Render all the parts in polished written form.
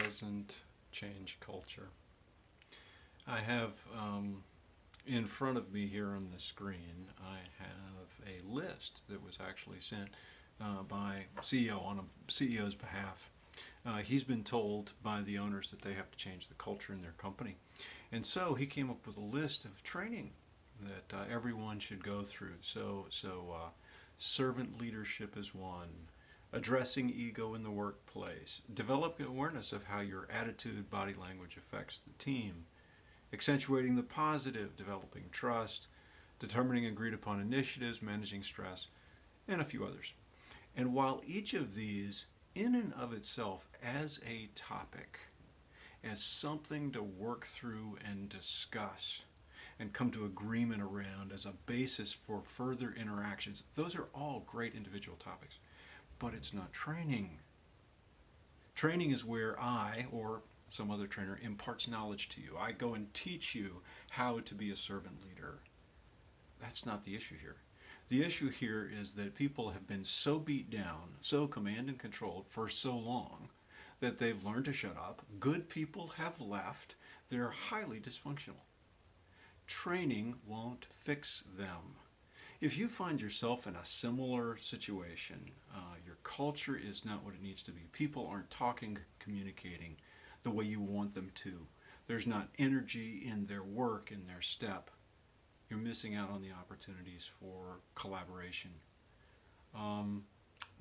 doesn't change culture. I have in front of me here on the screen, I have a list that was actually sent by CEO on a CEO's behalf. He's been told by the owners that they have to change the culture in their company. And so he came up with a list of training that everyone should go through. Servant leadership is one. Addressing ego in the workplace. Develop awareness of how your attitude, body language affects the team. Accentuating the positive, developing trust, determining agreed upon initiatives, managing stress, and a few others. And while each of these, in and of itself, as a topic, as something to work through and discuss and come to agreement around as a basis for further interactions, those are all great individual topics. But it's not training. Training is where I, or some other trainer, imparts knowledge to you. I go and teach you how to be a servant leader. That's not the issue here. The issue here is that people have been so beat down, so command and controlled for so long that they've learned to shut up. Good people have left. They're highly dysfunctional. Training won't fix them. If you find yourself in a similar situation, your culture is not what it needs to be. People aren't talking, communicating the way you want them to. There's not energy in their work, in their step. You're missing out on the opportunities for collaboration.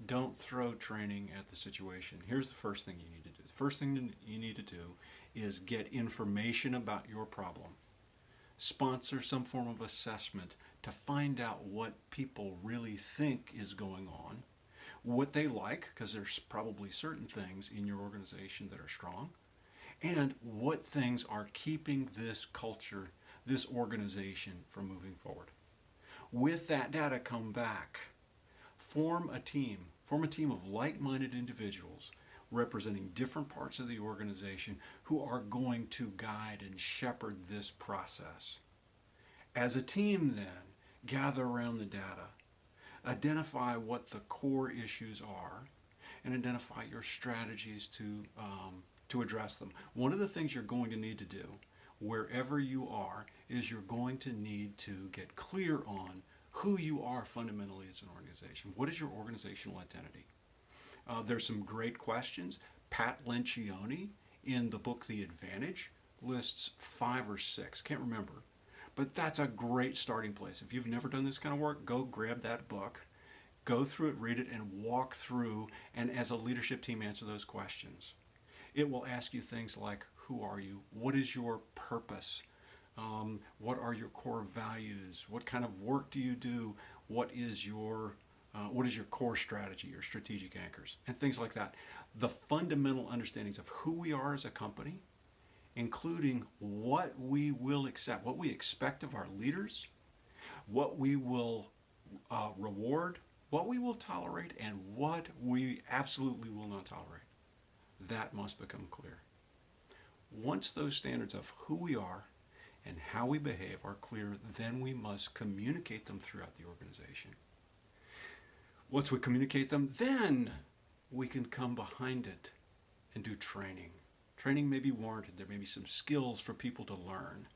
Don't throw training at the situation. Here's the first thing you need to do. The first thing you need to do is get information about your problem. Sponsor some form of assessment to find out what people really think is going on, what they like, because there's probably certain things in your organization that are strong, and what things are keeping this culture, this organization from moving forward. With that data, come back, form a team of like-minded individuals representing different parts of the organization who are going to guide and shepherd this process. As a team then, gather around the data, identify what the core issues are, and identify your strategies to address them. One of the things you're going to need to do, wherever you are, is you're going to need to get clear on who you are fundamentally as an organization. What is your organizational identity? There's some great questions. Pat Lencioni, in the book The Advantage, lists 5 or 6, can't remember. But that's a great starting place. If you've never done this kind of work, go grab that book, go through it, read it, and walk through, and as a leadership team, answer those questions. It will ask you things like, who are you? What is your purpose? What are your core values? What kind of work do you do? What is your core strategy, your strategic anchors, and things like that. The fundamental understandings of who we are as a company, including what we will accept, what we expect of our leaders, what we will reward, what we will tolerate, and what we absolutely will not tolerate. That must become clear. Once those standards of who we are and how we behave are clear, then we must communicate them throughout the organization. Once we communicate them, then we can come behind it and do training. Training may be warranted. There may be some skills for people to learn,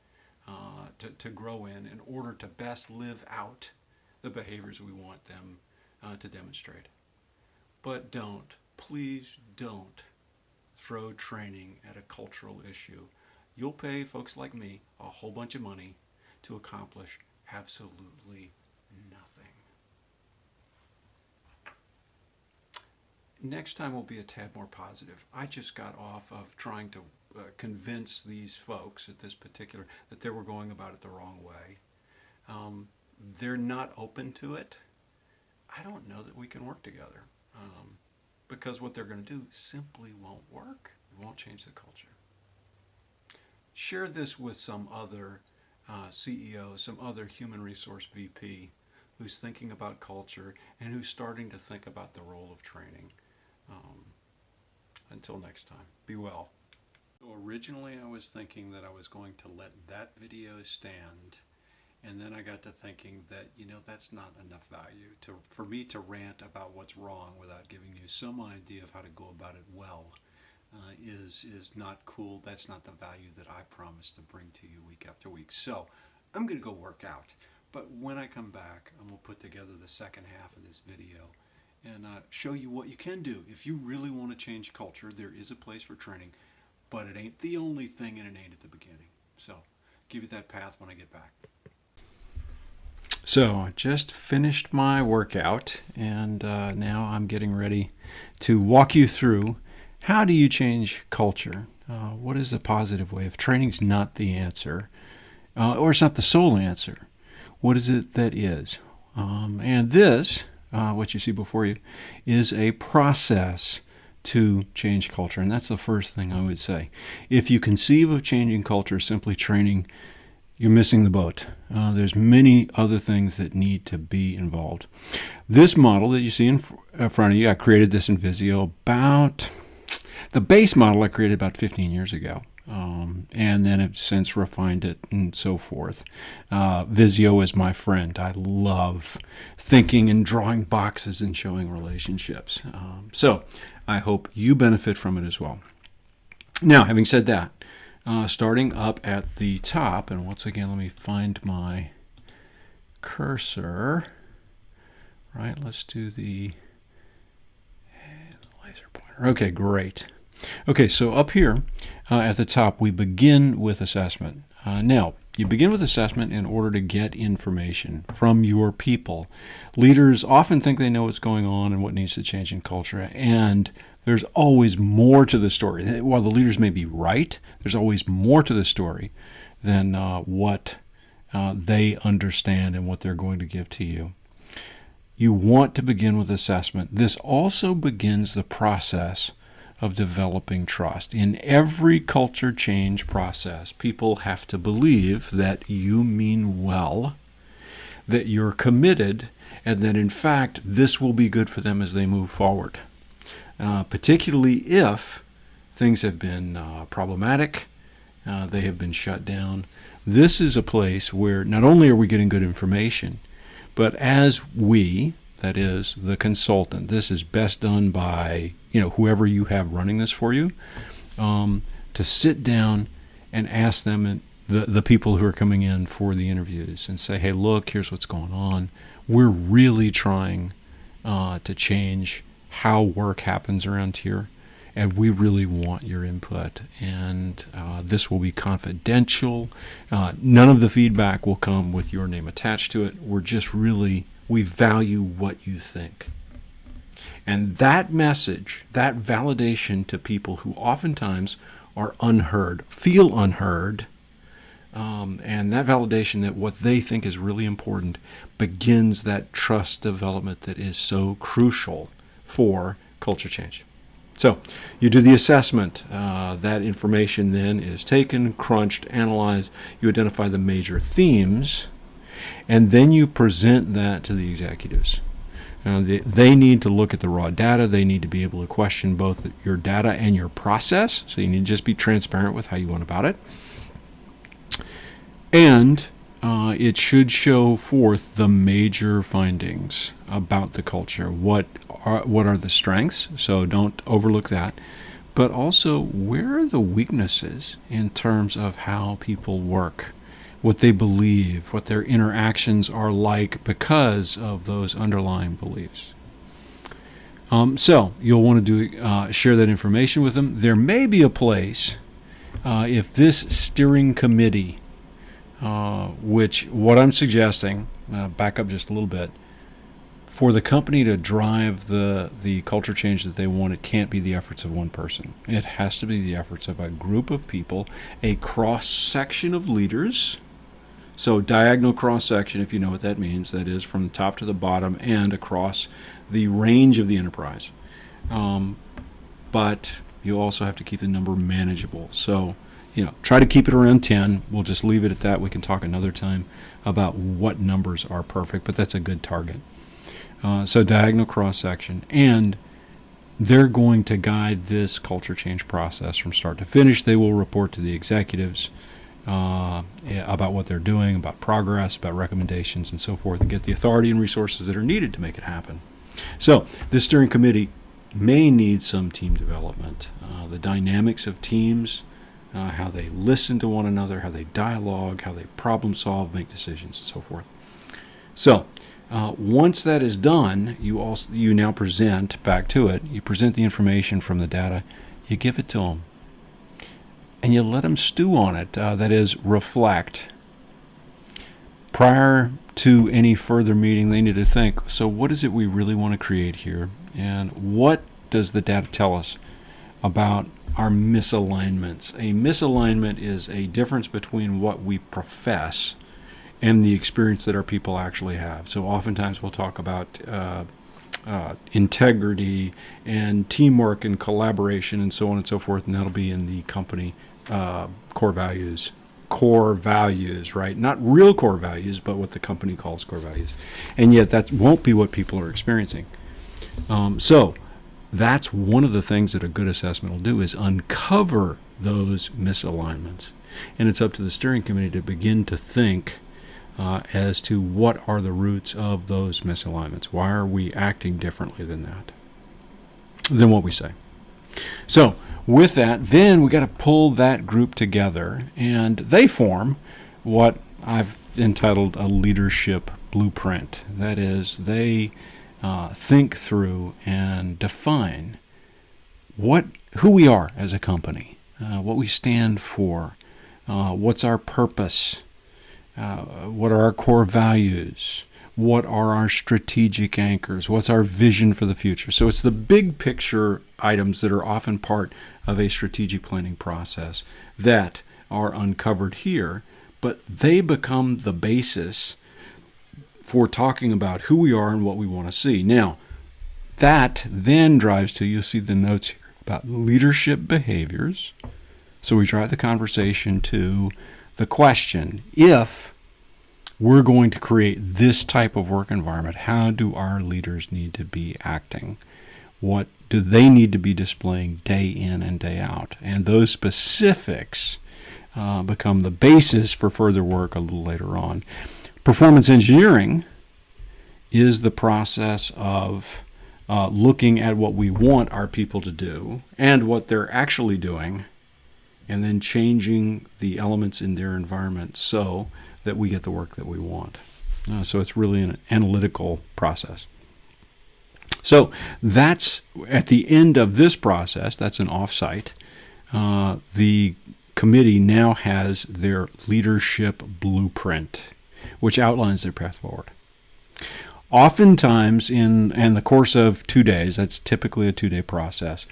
to grow in order to best live out the behaviors we want them to demonstrate. But don't, please don't throw training at a cultural issue. You'll pay folks like me a whole bunch of money to accomplish absolutely nothing. Next time will be a tad more positive. I just got off of trying to convince these folks at this particular that they were going about it the wrong way. They're not open to it. I don't know that we can work together because what they're going to do simply won't work. It won't change the culture. Share this with some other CEO, some other human resource VP who's thinking about culture and who's starting to think about the role of training. Until next time, be well. So originally I was thinking that I was going to let that video stand, and then I got to thinking that, that's not enough value for me to rant about what's wrong without giving you some idea of how to go about it well. is not cool. That's not the value that I promise to bring to you week after week. So I'm going to go work out. But when I come back, I'm going to put together the second half of this video and show you what you can do. If you really want to change culture, there is a place for training, but it ain't the only thing and it ain't at the beginning. So give you that path when I get back. So I just finished my workout, and now I'm getting ready to walk you through how do you change culture. What is the positive way? If training's not the answer, or it's not the sole answer, what is it that is? And this, what you see before you, is a process to change culture. And that's the first thing I would say. If you conceive of changing culture simply training, you're missing the boat. There's many other things that need to be involved. This model that you see in front of you, I created this in Visio about, the base model I created about 15 years ago. And then have since refined it and so forth. Visio is my friend. I love thinking and drawing boxes and showing relationships. So I hope you benefit from it as well. Now, having said that, starting up at the top, and once again, let me find my cursor. Right, let's do the laser pointer. Okay, great. Okay, so up here at the top, we begin with assessment. Now, you begin with assessment in order to get information from your people. Leaders often think they know what's going on and what needs to change in culture, and there's always more to the story. While the leaders may be right, there's always more to the story than what they understand and what they're going to give to you. You want to begin with assessment. This also begins the process of developing trust. In every culture change process, people have to believe that you mean well, that you're committed, and that in fact this will be good for them as they move forward. Particularly if things have been problematic, they have been shut down. This is a place where not only are we getting good information, but as we, that is the consultant, this is best done by whoever you have running this for you, to sit down and ask them, and the people who are coming in for the interviews, and say, hey, look, here's what's going on. We're really trying to change how work happens around here, and we really want your input. And this will be confidential. None of the feedback will come with your name attached to it. We value what you think. And that message, that validation to people who oftentimes are unheard, feel unheard, and that validation that what they think is really important begins that trust development that is so crucial for culture change. So you do the assessment. That information then is taken, crunched, analyzed. You identify the major themes, and then you present that to the executives. They need to look at the raw data. They need to be able to question both your data and your process. So you need to just be transparent with how you went about it. And it should show forth the major findings about the culture. What are the strengths? So don't overlook that. But also, where are the weaknesses in terms of how people work, what they believe, what their interactions are like because of those underlying beliefs. So you'll want to share that information with them. There may be a place, if this steering committee, which what I'm suggesting, back up just a little bit, for the company to drive the culture change that they want, it can't be the efforts of one person. It has to be the efforts of a group of people, a cross-section of leaders. So diagonal cross-section, if you know what that means, that is from the top to the bottom and across the range of the enterprise. But you also have to keep the number manageable. So, try to keep it around 10. We'll just leave it at that. We can talk another time about what numbers are perfect, but that's a good target. So diagonal cross-section. And they're going to guide this culture change process from start to finish. They will report to the executives about what they're doing, about progress, about recommendations, and so forth, and get the authority and resources that are needed to make it happen. So this steering committee may need some team development. The dynamics of teams, how they listen to one another, how they dialogue, how they problem solve, make decisions, and so forth. So once that is done, you now present back to it. You present the information from the data. You give it to them. And you let them stew on it. That is, reflect. Prior to any further meeting, they need to think, so what is it we really want to create here? And what does the data tell us about our misalignments? A misalignment is a difference between what we profess and the experience that our people actually have. So oftentimes we'll talk about integrity and teamwork and collaboration and so on and so forth, and that'll be in the company core values. Core values, right? Not real core values, but what the company calls core values. And yet that won't be what people are experiencing. So that's one of the things that a good assessment will do, is uncover those misalignments. And it's up to the steering committee to begin to think as to what are the roots of those misalignments. Why are we acting differently than what we say? So with that, then we got to pull that group together, and they form what I've entitled a leadership blueprint. That is, they think through and define who we are as a company, what we stand for, what's our purpose, what are our core values, what are our strategic anchors, what's our vision for the future. So it's the big picture items that are often part of a strategic planning process that are uncovered here, but they become the basis for talking about who we are and what we want to see. Now, that then drives to, you'll see the notes here about leadership behaviors. So we drive the conversation to the question, if we're going to create this type of work environment, how do our leaders need to be acting? What do they need to be displaying day in and day out? And those specifics become the basis for further work a little later on. Performance engineering is the process of looking at what we want our people to do and what they're actually doing, and then changing the elements in their environment so that we get the work that we want. So it's really an analytical process. So that's at the end of this process, that's an offsite. The committee now has their leadership blueprint, which outlines their path forward. Oftentimes in the course of 2 days, that's typically a 2-day process,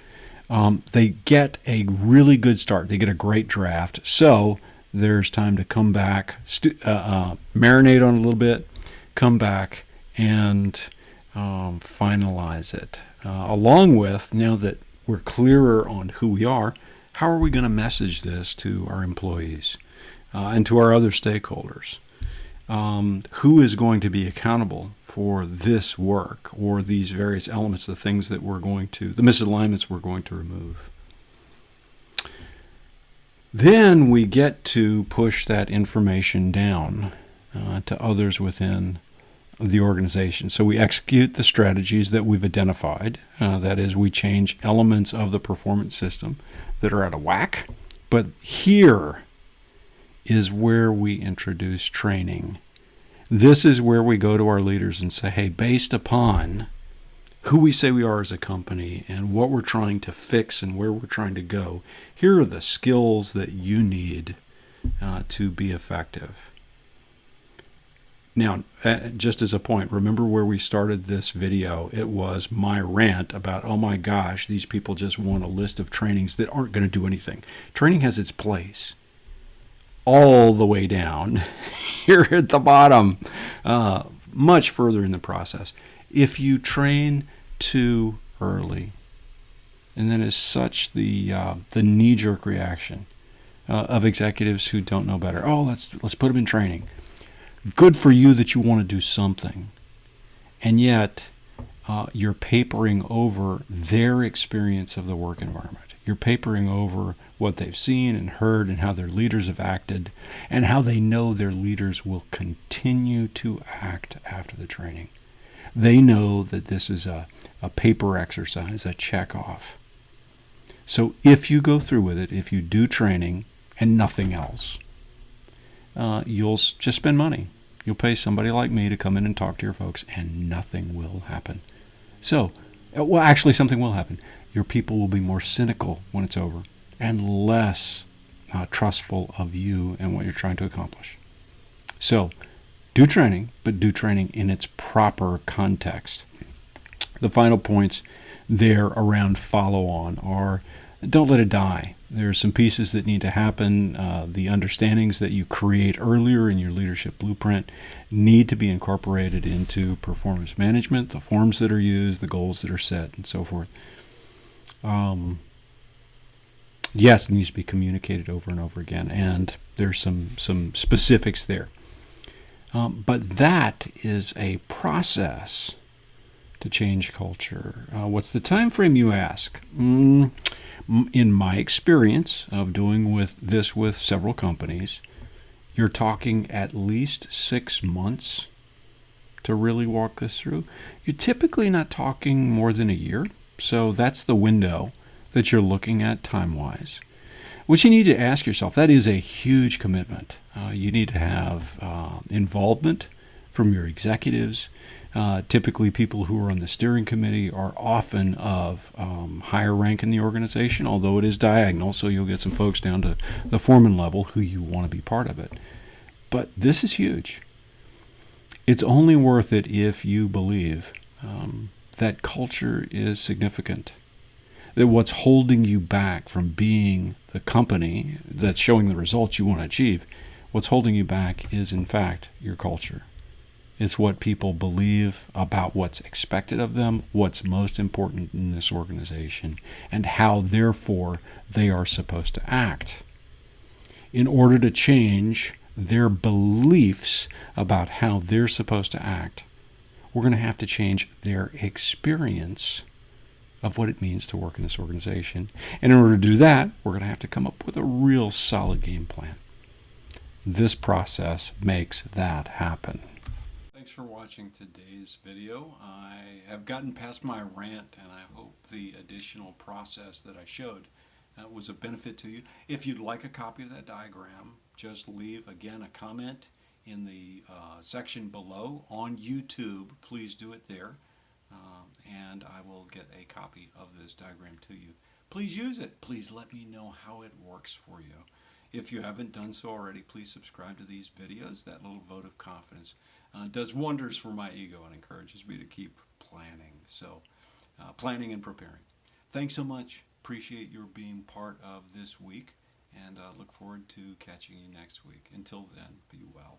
they get a really good start. They get a great draft. So there's time to come back, marinate on it a little bit, come back and finalize it. Along with, now that we're clearer on who we are, how are we going to message this to our employees and to our other stakeholders? Who is going to be accountable for this work or these various elements, the things that the misalignments we're going to remove? Then we get to push that information down to others within the organization. So we execute the strategies that we've identified. That is, we change elements of the performance system that are out of whack. But here is where we introduce training. This is where we go to our leaders and say, hey, based upon who we say we are as a company and what we're trying to fix and where we're trying to go, here are the skills that you need to be effective. Now, just as a point, remember where we started this video? It was my rant about, oh my gosh, these people just want a list of trainings that aren't going to do anything. Training has its place all the way down here at the bottom, much further in the process. If you train too early, and then as such the knee-jerk reaction of executives who don't know better, oh, let's put them in training. Good for you that you want to do something, and yet you're papering over their experience of the work environment. You're papering over what they've seen and heard and how their leaders have acted and how they know their leaders will continue to act after the training. They know that this is a a paper exercise, a check off. So if you go through with it, if you do training and nothing else, you'll just spend money. You'll pay somebody like me to come in and talk to your folks, and nothing will happen. So, well, actually, something will happen. Your people will be more cynical when it's over and less trustful of you and what you're trying to accomplish. So, do training, but do training in its proper context. The final points there around follow-on are, don't let it die. There's some pieces that need to happen. The understandings that you create earlier in your leadership blueprint need to be incorporated into performance management, the forms that are used, the goals that are set, and so forth. Yes, it needs to be communicated over and over again, and there's some specifics there. But that is a process to change culture. What's the time frame, you ask? In my experience of doing this with several companies, you're talking at least 6 months to really walk this through. You're typically not talking more than a year, so that's the window that you're looking at time-wise. What you need to ask yourself, that is a huge commitment. You need to have involvement from your executives. Typically, people who are on the steering committee are often of higher rank in the organization, although it is diagonal, so you'll get some folks down to the foreman level who you want to be part of it. But this is huge. It's only worth it if you believe that culture is significant, that what's holding you back from being the company that's showing the results you want to achieve, what's holding you back is, in fact, your culture. It's what people believe about what's expected of them, what's most important in this organization, and how, therefore, they are supposed to act. In order to change their beliefs about how they're supposed to act, we're going to have to change their experience of what it means to work in this organization. And in order to do that, we're going to have to come up with a real solid game plan. This process makes that happen. Thanks for watching today's video. I have gotten past my rant, and I hope the additional process that I showed was of benefit to you. If you'd like a copy of that diagram, just leave, again, a comment in the section below on YouTube. Please do it there, and I will get a copy of this diagram to you. Please use it. Please let me know how it works for you. If you haven't done so already, please subscribe to these videos. That little vote of confidence does wonders for my ego and encourages me to keep planning. So, planning and preparing. Thanks so much. Appreciate your being part of this week, and look forward to catching you next week. Until then, be well.